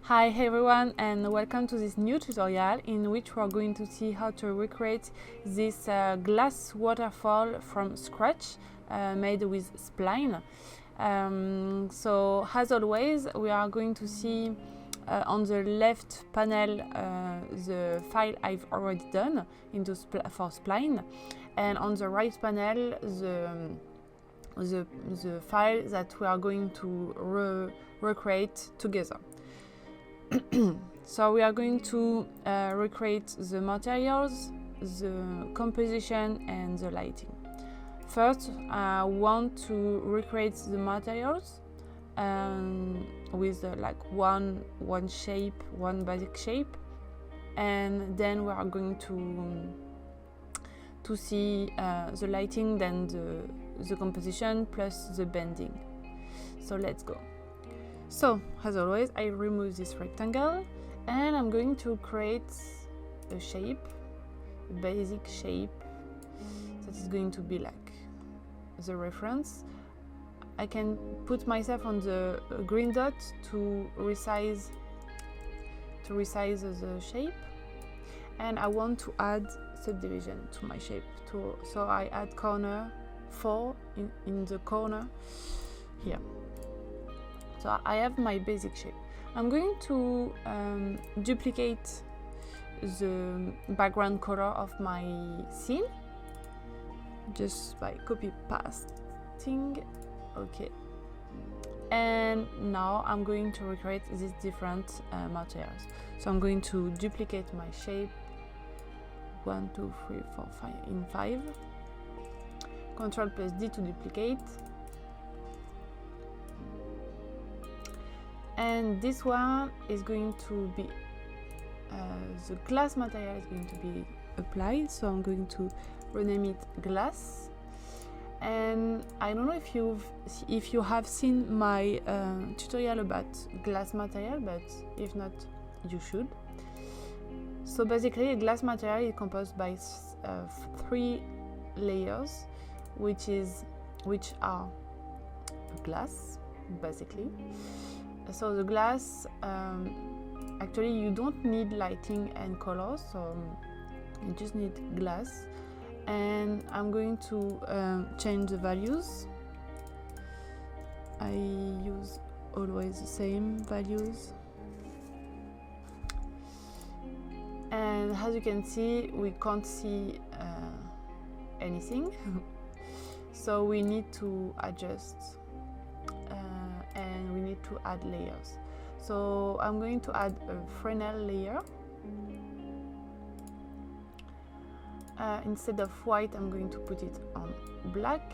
Hi everyone, and welcome to this new tutorial in which we are going to see how to recreate this glass waterfall from scratch made with Spline. So as always, we are going to see on the left panel the file I've already done for Spline, and on the right panel the file that we are going to recreate together. So we are going to recreate the materials, the composition and the lighting. First, I want to recreate the materials with like one shape, one basic shape, and then we are going to see the lighting, then the composition plus the bending. So let's go. So, as always, I remove this rectangle and I'm going to create a shape, a basic shape that is going to be like the reference. I can put myself on the green dot to resize the shape, and I want to add subdivision to my shape so I add corner 4 in the corner here. So I have my basic shape. I'm going to duplicate the background color of my scene just by copy pasting. Okay. And now I'm going to recreate these different materials. So I'm going to duplicate my shape 1, 2, 3, 4, 5 in 5. Ctrl plus D to duplicate. And this one is going to be the glass material is going to be applied, so I'm going to rename it glass. And I don't know if you have seen my tutorial about glass material, but if not, you should. So basically, a glass material is composed by 3 layers, which are glass basically. So the glass, actually you don't need lighting and colors, so you just need glass. And I'm going to change the values. I use always the same values. And as you can see, we can't see anything. So we need to adjust. And we need to add layers. So I'm going to add a Fresnel layer. Instead of white, I'm going to put it on black.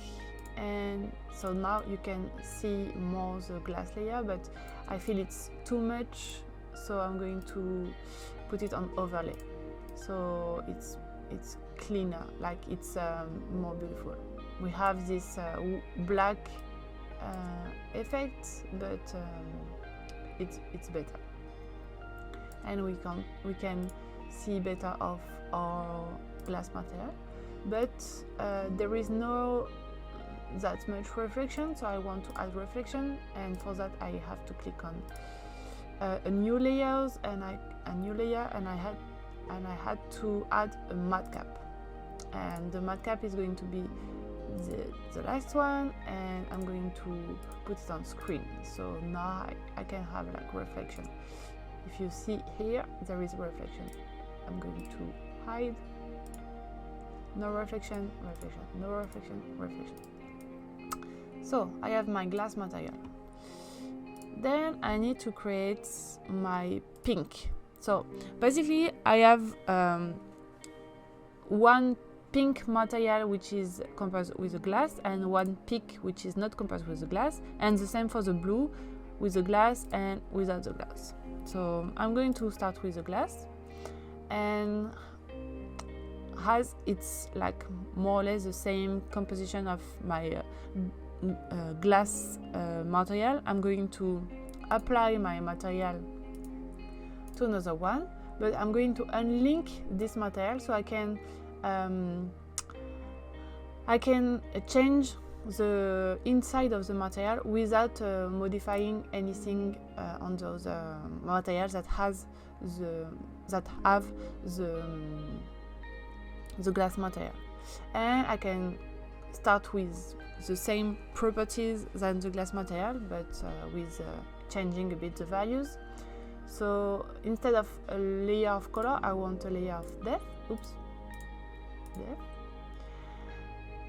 And so now you can see more the glass layer, but I feel it's too much, so I'm going to put it on overlay. So it's cleaner, like it's more beautiful. We have this black effect, but it's better, and we can see better of our glass material, but there is no that much reflection, so I want to add reflection, and for that I have to click on a new layer, and I had to add a matte cap, and the matte cap is going to be the last one, and I'm going to put it on screen. So now I can have like reflection. If you see here, there is reflection. I'm going to hide. No reflection, reflection, no reflection, reflection. So I have my glass material. Then I need to create my pink. So basically I have one pink material which is composed with the glass, and one pink which is not composed with the glass, and the same for the blue with the glass and without the glass. So I'm going to start with the glass, and as it's like more or less the same composition of my glass material, I'm going to apply my material to another one, but I'm going to unlink this material so I can change the inside of the material without modifying anything on those materials that have the glass material. And I can start with the same properties than the glass material, but with changing a bit the values. So instead of a layer of color, I want a layer of depth. Oops, depth.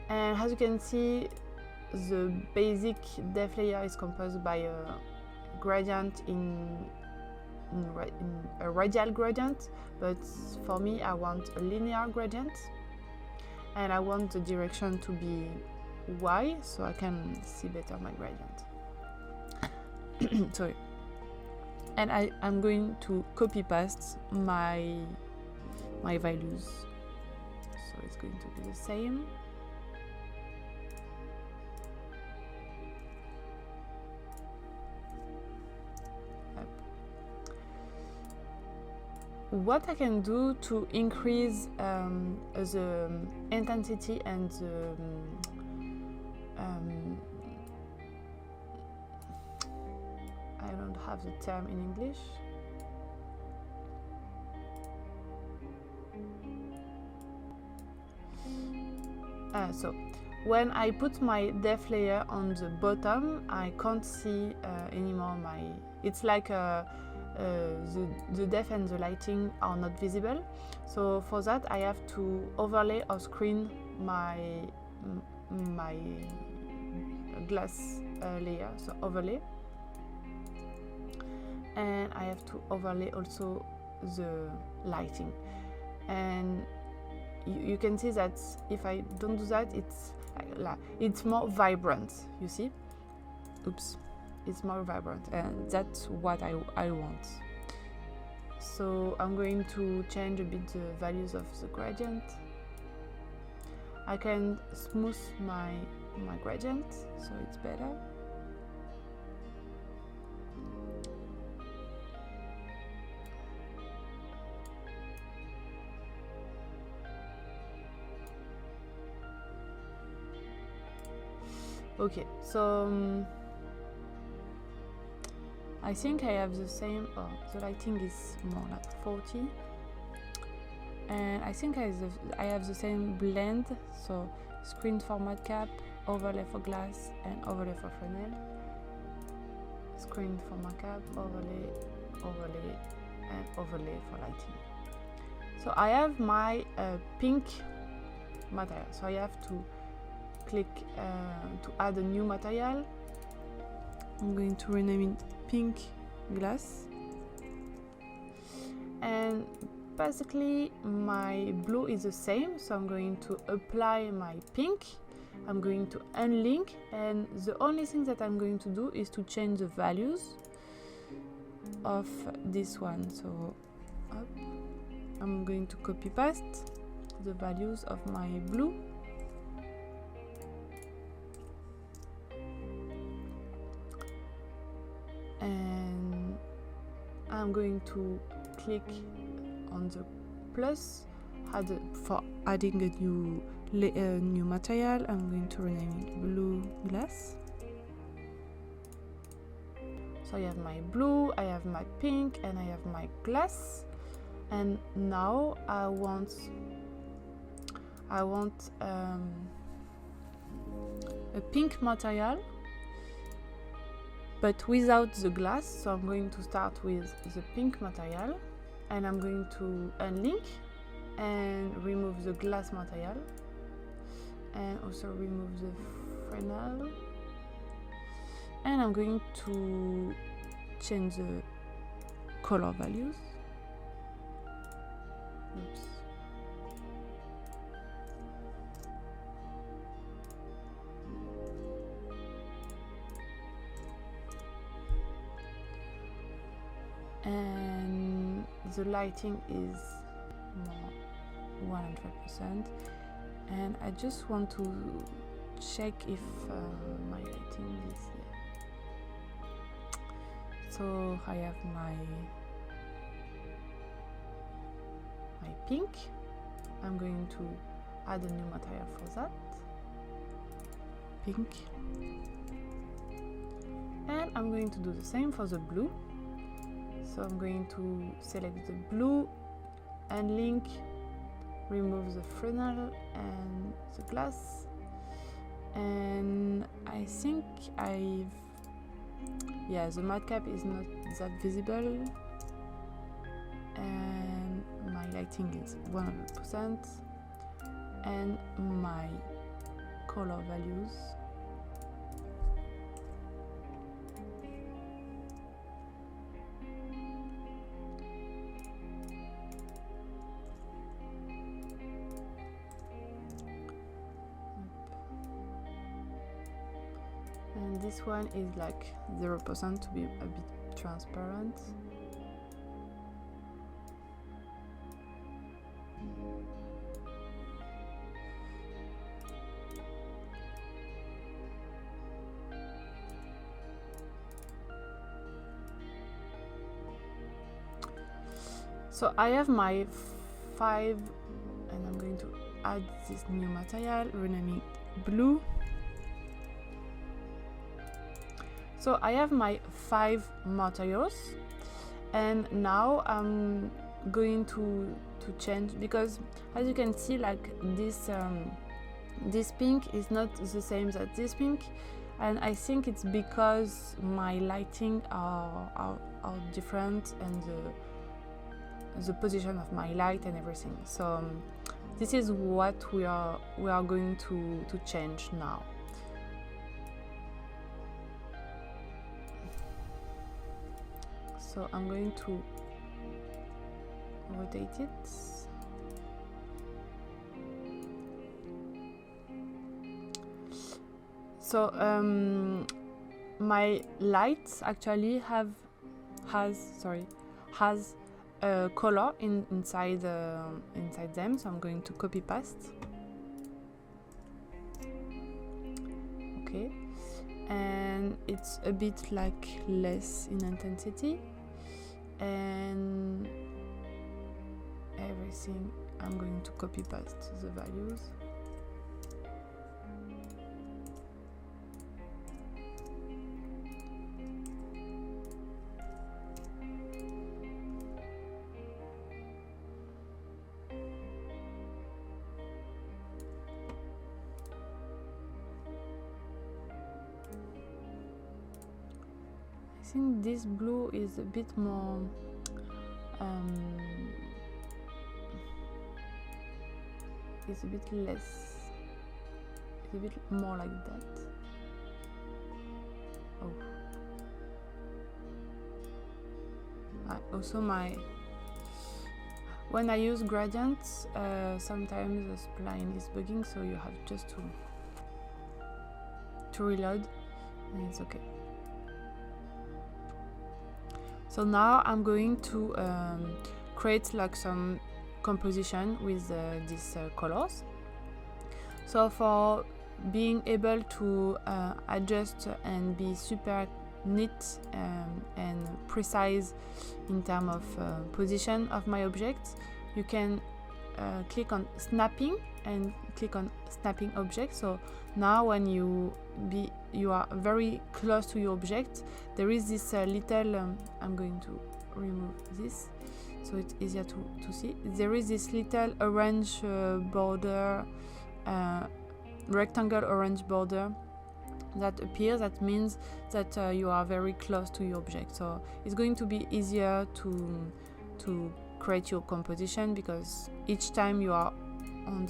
And as you can see, the basic depth layer is composed by a gradient in a radial gradient, but for me I want a linear gradient, and I want the direction to be Y so I can see better my gradient. Sorry. And I'm going to copy paste my values, so it's going to be the same. What I can do to increase the intensity and the I don't have the term in English. So when I put my depth layer on the bottom, I can't see anymore it's like the depth and the lighting are not visible. So for that I have to overlay or screen my glass layer, so overlay. And I have to overlay also the lighting. And you can see that if I don't do that, it's more vibrant, you see? Oops. It's more vibrant, and that's what I want. So I'm going to change a bit the values of the gradient. I can smooth my gradient so it's better. Okay, so I think I have the same, the lighting is more like 40, and I think I have the same blend, so screen for matcap, overlay for glass, and overlay for Fresnel. Screen for matcap, overlay, and overlay for lighting. So I have my pink material, so I have to click to add a new material. I'm going to rename it pink glass, and basically my blue is the same, so I'm going to apply my pink. I'm going to unlink, and the only thing that I'm going to do is to change the values of this one. So up. I'm going to copy paste the values of my blue. And I'm going to click on the plus for adding a new material. I'm going to rename it blue glass. So I have my blue, I have my pink, and I have my glass. And now I want a pink material, but without the glass. So I'm going to start with the pink material, and I'm going to unlink and remove the glass material, and also remove the Fresnel, and I'm going to change the color values. Oops. And the lighting is more 100%, and I just want to check if my lighting is here. So I have my pink. I'm going to add a new material for that. pink. And I'm going to do the same for the blue. So I'm going to select the blue and link, remove the Fresnel and the glass. And I think the madcap is not that visible. And my lighting is 100%. And my color values. And this one is like 0% to be a bit transparent. So I have my 5, and I'm going to add this new material, renaming blue. So I have my 5 materials, and now I'm going to change, because as you can see, like this pink is not the same as this pink, and I think it's because my lighting are different, and the position of my light and everything. So this is what we are going to change now. So I'm going to rotate it. So my lights actually has a color inside them. So I'm going to copy paste. Okay, and it's a bit like less in intensity. And everything I'm going to copy paste the values. I think this blue is a bit more it's a bit less, it's a bit more like that. Also when I use gradients, sometimes the spline is bugging, so you have just to reload, and it's okay. So now I'm going to create like some composition with these colors. So for being able to adjust and be super neat and precise in terms of position of my objects, you can click on snapping and click on snapping object. So now when you are very close to your object, there is this little I'm going to remove this so it's easier to see. There is this little orange border, rectangle orange border that appears. That means that you are very close to your object, so it's going to be easier to create your composition, because each time you are on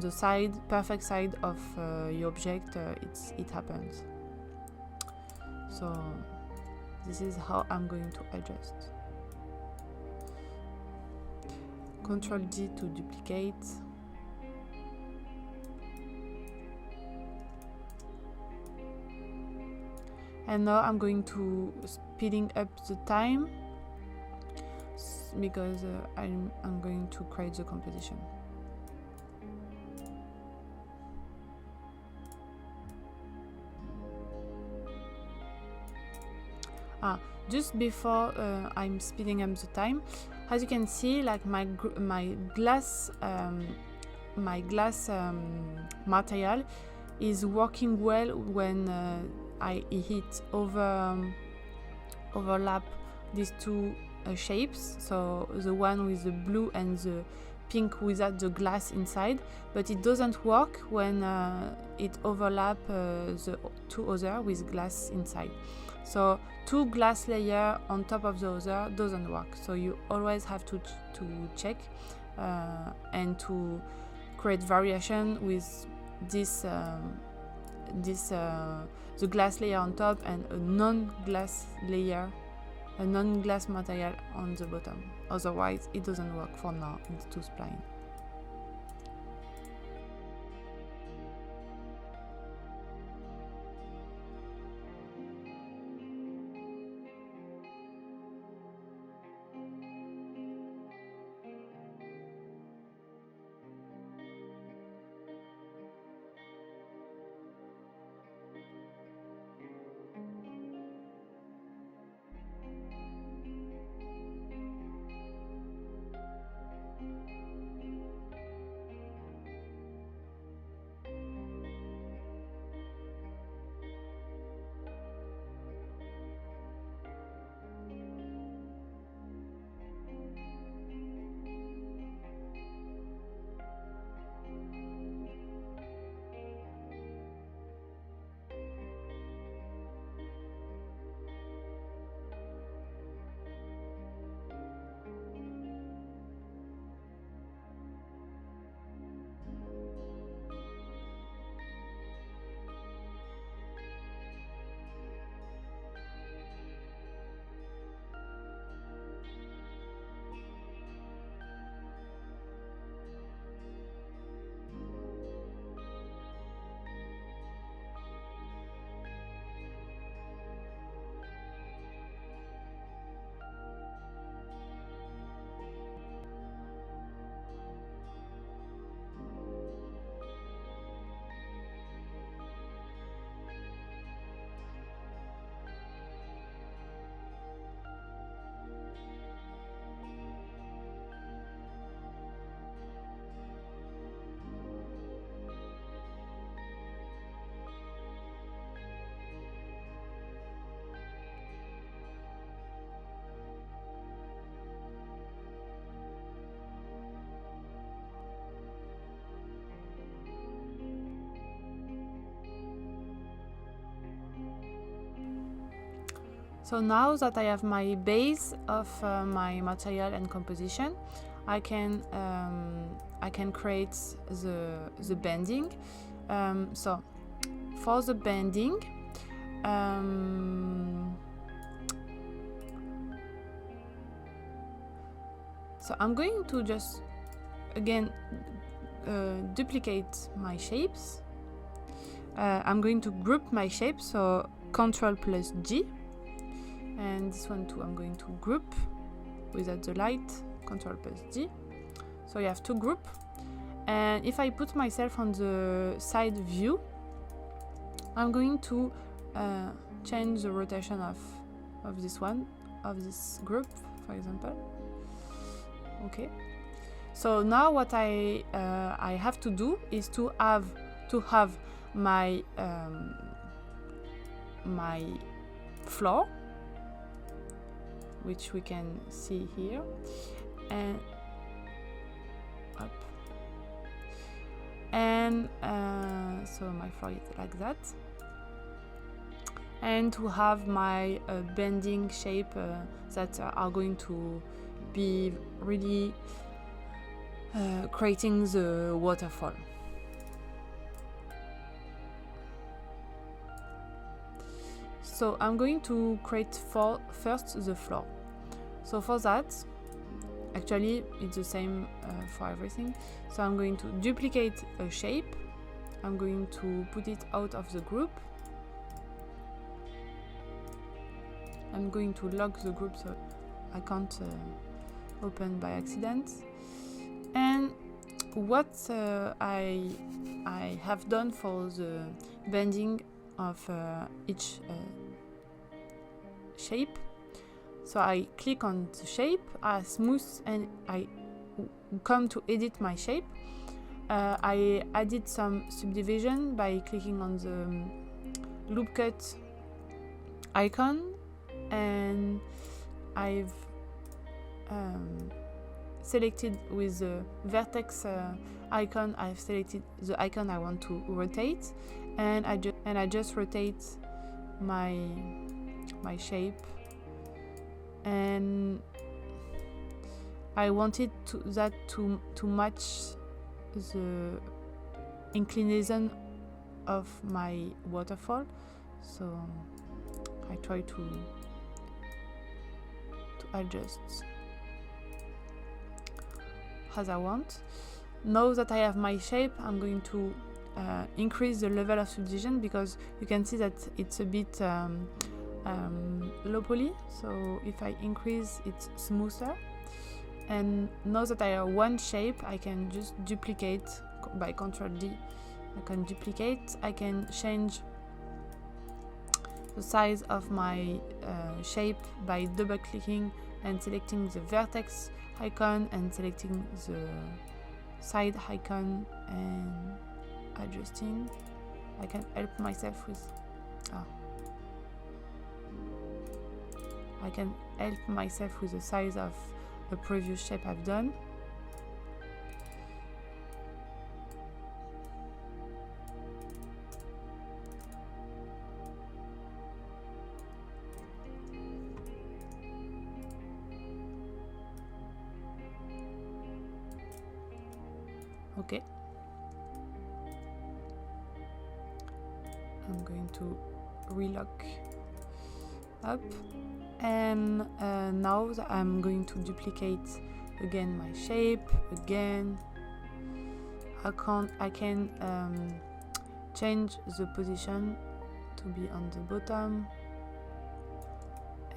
the side, perfect side of your object, it happens. So this is how I'm going to adjust. Ctrl D to duplicate. And now I'm going to speeding up the time because I'm going to create the composition. Just before I'm speeding up the time, as you can see, like my glass material is working well when I hit overlap these two shapes, so the one with the blue and the pink without the glass inside, but it doesn't work when it overlap the two other with glass inside. So two glass layer on top of the other doesn't work, so you always have to check and to create variation with this the glass layer on top and a non-glass layer, a non-glass material on the bottom. Otherwise it doesn't work for now in the two spline. So now that I have my base of my material and composition, I can create the bending. So for the bending, so I'm going to just again duplicate my shapes. I'm going to group my shapes, so Ctrl plus G. And this one too, I'm going to group without the light, Ctrl plus G. So you have to group. And if I put myself on the side view, I'm going to change the rotation of this one, of this group, for example. Okay. So now what I have to do is to have my my floor, which we can see here, and up, and so my floor is like that, and to have my bending shape that are going to be really creating the waterfall. So I'm going to create first the floor. So for that, actually it's the same for everything. So I'm going to duplicate a shape. I'm going to put it out of the group. I'm going to lock the group so I can't open by accident. And what I have done for the bending of each shape, so I click on the shape, I smooth, and I come to edit my shape. I added some subdivision by clicking on the loop cut icon, and I've selected with the vertex icon, I've selected the icon I want to rotate, and I just rotate my shape, and I wanted that to match the inclination of my waterfall, so I try to adjust as I want. Now that I have my shape, I'm going to increase the level of subdivision, because you can see that it's a bit low poly, so if I increase, it's smoother. And now that I have one shape, I can just duplicate by Ctrl D. I can duplicate, I can change the size of my shape by double clicking and selecting the vertex icon and selecting the side icon and adjusting. I can help myself with the size of the previous shape I've done. Okay. I'm going to relock up, and now I'm going to duplicate again my shape again. I can change the position to be on the bottom,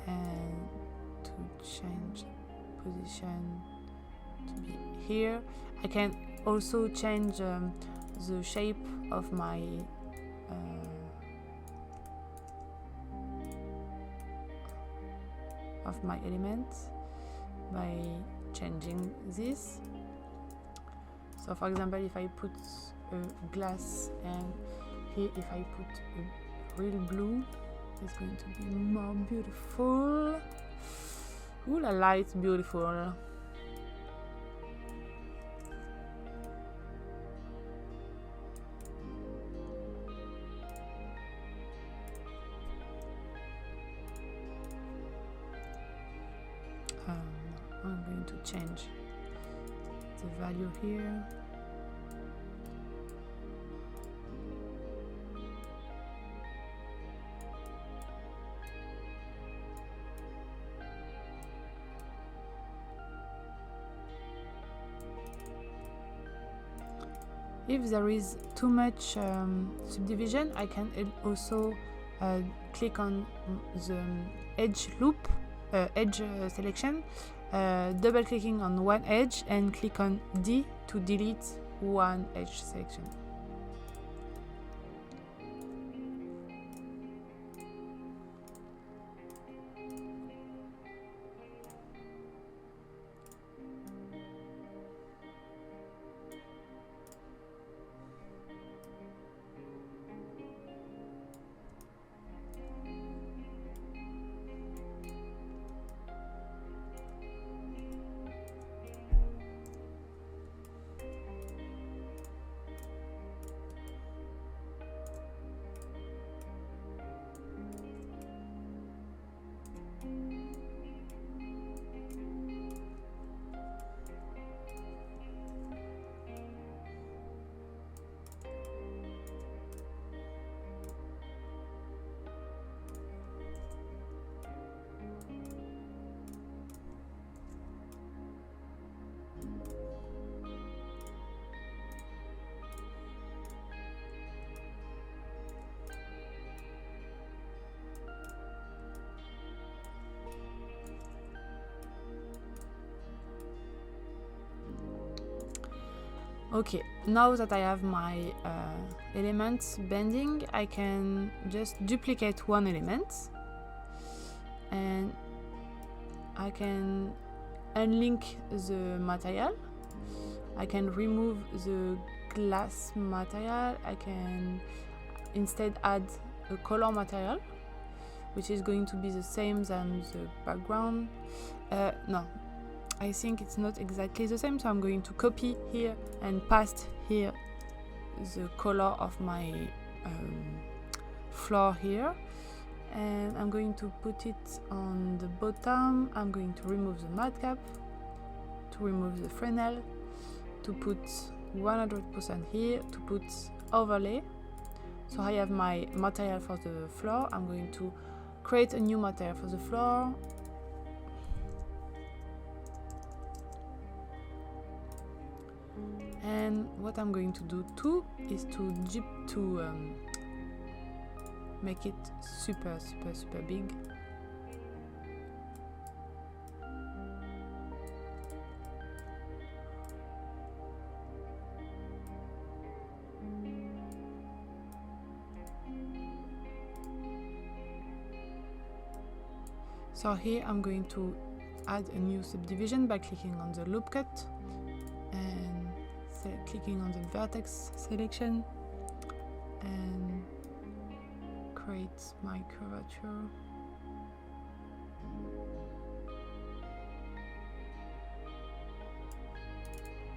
and to change position to be here. I can also change the shape of my elements by changing this. So for example, if I put a glass, and here if I put a real blue, it's going to be more beautiful. Ooh la la, it's beautiful. I'm going to change the value here. If there is too much subdivision, I can also click on the edge loop, edge selection, double clicking on one edge and click on D to delete one edge selection. Okay, now that I have my elements bending, I can just duplicate one element and I can unlink the material. I can remove the glass material, I can instead add a color material, which is going to be the same than the background. No, I think it's not exactly the same, so I'm going to copy here and paste here the color of my floor here, and I'm going to put it on the bottom. I'm going to remove the matte cap, to remove the Fresnel, to put 100% here, to put overlay. So I have my material for the floor. I'm going to create a new material for the floor. And what I'm going to do too is to make it super big. So here I'm going to add a new subdivision by clicking on the loop cut and clicking on the vertex selection and create my curvature.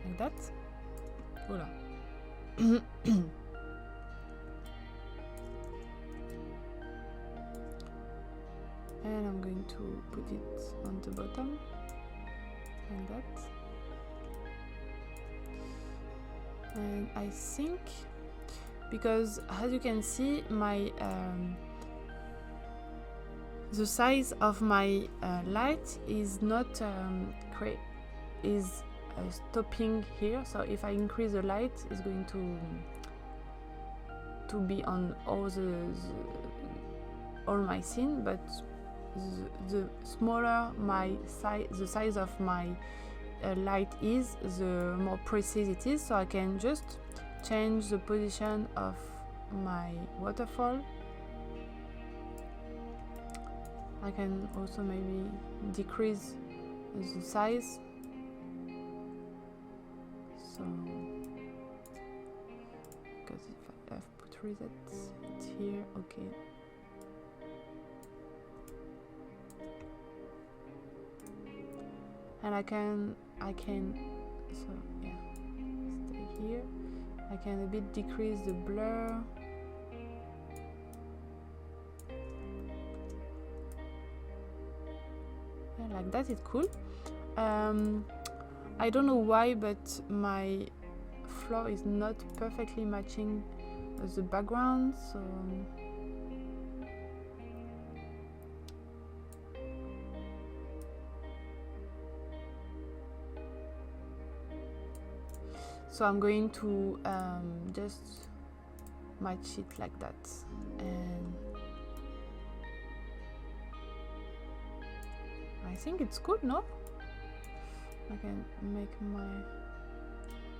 Like that. Voila. And I'm going to put it on the bottom, like that. And I think, because as you can see, my the size of my light is not stopping here. So if I increase the light, it's going to be on all my scene, but the smaller the size of my light is, the more precise it is. So I can just change the position of my waterfall. I can also maybe decrease the size. So, because if I have put reset, it's here, okay. And I can, so yeah, stay here. I can a bit decrease the blur. Yeah, like that, it's cool. I don't know why, but my floor is not perfectly matching the background, so I'm going to just match it like that, and I think it's good, no?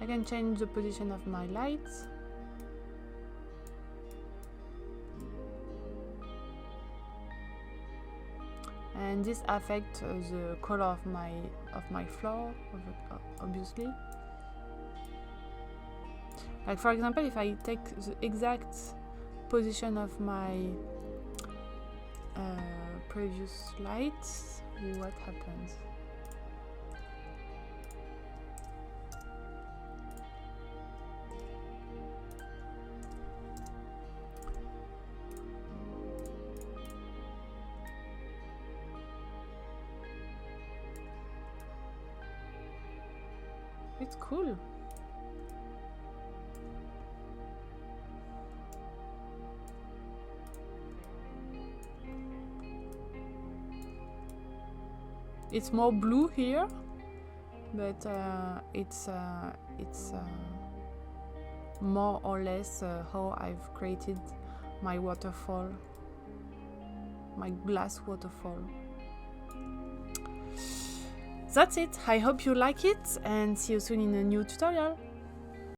I can change the position of my lights. And this affects the color of my floor, obviously. Like for example, if I take the exact position of my previous lights, what happens? It's cool. It's more blue here, but it's more or less how I've created my waterfall, my glass waterfall. That's it. I hope you like it, and see you soon in a new tutorial.